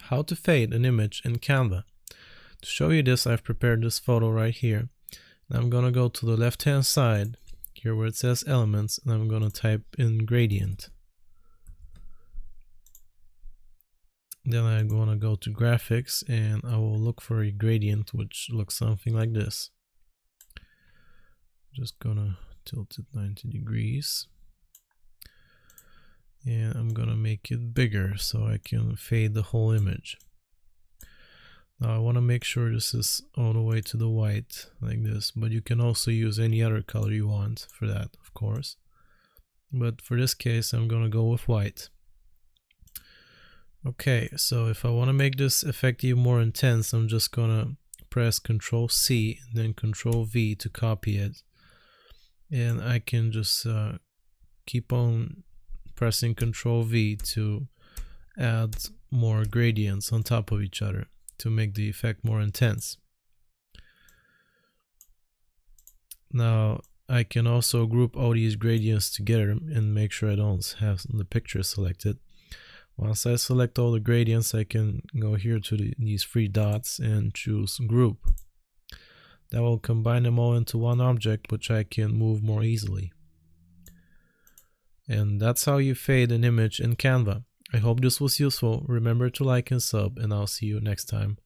how to fade an image in Canva. To show you this, I've prepared this photo right here. And I'm gonna go to the left hand side here where it says elements, and I'm gonna type in gradient. Then I'm gonna go to graphics and I will look for a gradient which looks something like this. Just gonna tilt it 90 degrees. And I'm gonna make it bigger so I can fade the whole image. Now I want to make sure this is all the way to the white like this, but you can also use any other color you want for that, of course. But for this case, I'm gonna go with white. Okay, so if I want to make this effect even more intense, I'm just gonna press Ctrl C and then Ctrl V to copy it. And I can just keep on pressing Ctrl V to add more gradients on top of each other to make the effect more intense. Now I can also group all these gradients together and make sure I don't have the picture selected. Once I select all the gradients, I can go here to these three dots and choose group. That will combine them all into one object, which I can move more easily. And that's how you fade an image in Canva. I hope this was useful. Remember to like and sub, and I'll see you next time.